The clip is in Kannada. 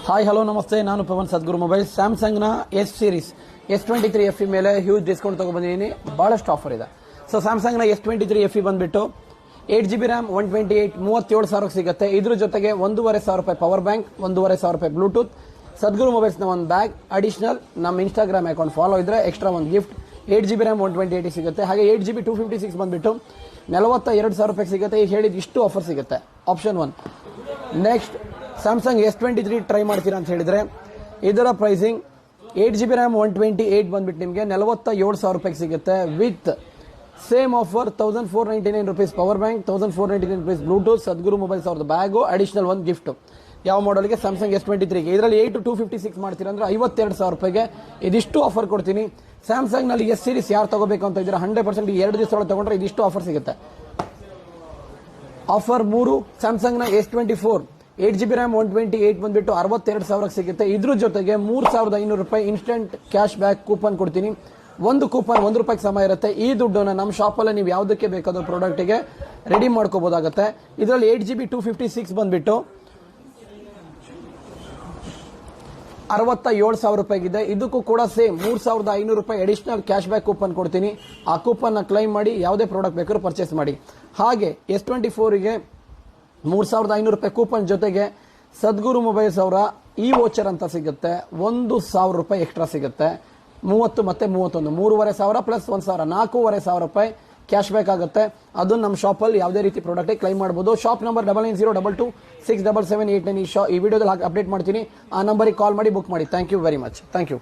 ಹಾಯ್ ಹಲೋ ನಮಸ್ತೆ, ನಾನು ಪವನ್ ಸದ್ಗುರು ಮೊಬೈಲ್. ಸ್ಯಾಮ್ಸಂಗ್ನ ಎಸ್ ಸೀರೀಸ್ S23 FE ಮೇಲೆ ಹ್ಯೂಜ್ ಡಿಸ್ಕೌಂಟ್ ತಗೊಬಂದಿದ್ದೀನಿ. ಭಾಳಷ್ಟು ಆಫರ್ ಇದೆ. ಸೊ ಸ್ಯಾಮ್ಸಂಗ್ನ S23 FE ಬಂದುಬಿಟ್ಟು 8GB ರ್ಯಾಮ್ 128 37,000 ಸಿಗುತ್ತೆ. ಇದ್ರ ಜೊತೆಗೆ ₹1,500 ಪವರ್ ಬ್ಯಾಂಕ್, ₹1,500 ಬ್ಲೂಟೂತ್, ಸದ್ಗುರು ಮೊಬೈಲ್ಸ್ನ ಒಂದು ಬ್ಯಾಗ್, ಅಡಿಷನಲ್ ನಮ್ಮ ಇನ್ಸ್ಟಾಗ್ರಾಮ್ ಅಕೌಂಟ್ ಫಾಲೋ ಇದ್ರೆ ಎಕ್ಸ್ಟ್ರಾ ಒಂದು ಗಿಫ್ಟ್. 8GB ರ್ಯಾಮ್ 128 ಸಿಗುತ್ತೆ. ಹಾಗೆ 8GB 256 ಬಂದುಬಿಟ್ಟು ₹42,000 ಸಿಗುತ್ತೆ. ಈಗ ಹೇಳಿದ ಇಷ್ಟು ಆಫರ್ ಸಿಗುತ್ತೆ. Option 1. Next Samsung S23 try ಮಾಡ್ತೀರಾ ಅಂತ ಹೇಳಿದ್ರೆ ಇದರ ಪ್ರೈಸಿಂಗ್ 8GB ರ್ಯಾಮ್ 128 ಬಂದ್ಬಿಟ್ಟು ನಿಮಗೆ ₹47,000 ಸಿಗುತ್ತೆ. With same offer ₹1,499 power bank, ₹1,499 Bluetooth, Sadhguru mobiles ಅವ್ರದ್ದು ಬ್ಯಾಗು, ಅಡಿಷನಲ್ ಒಂದು ಗಿಫ್ಟ್. ಯಾವ ಮಾಡಲ್ಗೆ? ಸ್ಯಾಮ್ಸಂಗ್ S23 ಇದರಲ್ಲಿ 8 256 ಮಾಡ್ತೀರಾ ಅಂದ್ರೆ ₹52,000 ಇದಿಷ್ಟು ಆಫರ್ ಕೊಡ್ತೀನಿ. ಸ್ಯಾಮ್ಸಂಗ್ನಲ್ಲಿ ಎಸ್ ಸೀರೀಸ್ ಯಾರು ತಗೋಬೇಕು ಅಂತ ಇದ್ದೀರಾ 100% 2 ದಿವಸ ತಗೊಂಡ್ರೆ ಇದಿಷ್ಟು ಆಫರ್ ಸಿಗುತ್ತೆ. ಆಫರ್ 3, ಸ್ಯಾಮ್ಸಂಗ್ನ S24 8GB ರ್ಯಾಮ್ 128 ಬಂದ್ಬಿಟ್ಟು ₹62,000 ಸಿಗುತ್ತೆ. ಇದ್ರ ಜೊತೆಗೆ ₹3,500 ಇನ್ಸ್ಟೆಂಟ್ ಕ್ಯಾಶ್ ಬ್ಯಾಕ್ ಕೂಪನ್ ಕೊಡ್ತೀನಿ. ಒಂದು ಕೂಪನ್ ₹1 ಸಮಯ ಇರುತ್ತೆ. ಈ ದುಡ್ಡನ್ನು ನಮ್ಮ ಶಾಪಲ್ಲಿ ನೀವು ಯಾವುದಕ್ಕೆ ಬೇಕಾದ ಪ್ರಾಡಕ್ಟಿಗೆ ರೆಡಿ ಮಾಡ್ಕೋಬಹುದಾಗುತ್ತೆ. ಇದರಲ್ಲಿ 8GB 256 ಬಂದ್ಬಿಟ್ಟು ₹67,000 ಇದೆ. ಇದಕ್ಕೂ ಕೂಡ same ₹3,500 additional cash back coupon ಕೊಡ್ತೀನಿ. ಆ ಕೂಪನ್ನ ಕ್ಲೈಮ್ ಮಾಡಿ ಯಾವುದೇ ಪ್ರಾಡಕ್ಟ್ ಬೇಕಾದ್ರೂ ಪರ್ಚೇಸ್ ಮಾಡಿ. ಹಾಗೆ S24ಗೆ ₹3,500 ಕೂಪನ್ ಜೊತೆಗೆ ಸದ್ಗುರು ಮೊಬೈಲ್ಸ್ ಅವರ ಈ ವೋಚರ್ ಅಂತ ಸಿಗುತ್ತೆ. ₹1,000 ಎಕ್ಸ್ಟ್ರಾ ಸಿಗುತ್ತೆ. 30 ಮತ್ತೆ 31 ₹3,500 ಪ್ಲಸ್ ₹1,000 ₹4,500 ಕ್ಯಾಶ್ ಬ್ಯಾಕ್ ಆಗುತ್ತೆ. ಅದು ನಮ್ಮ ಶಾಪಲ್ಲಿ ಯಾವುದೇ ರೀತಿ ಪ್ರಾಡಕ್ಟ್ ಕ್ಲೈಮ್ ಮಾಡಬಹುದು. ಶಾಪ್ ನಂಬರ್ 9902267789 ಈ ವಿಡಿಯೋದಲ್ಲಿ ಅಪ್ಡೇಟ್ ಮಾಡ್ತೀನಿ. ಆ ನಂಬರಿಗೆ ಕಾಲ್ ಮಾಡಿ ಬುಕ್ ಮಾಡಿ. Thank you very much. Thank you.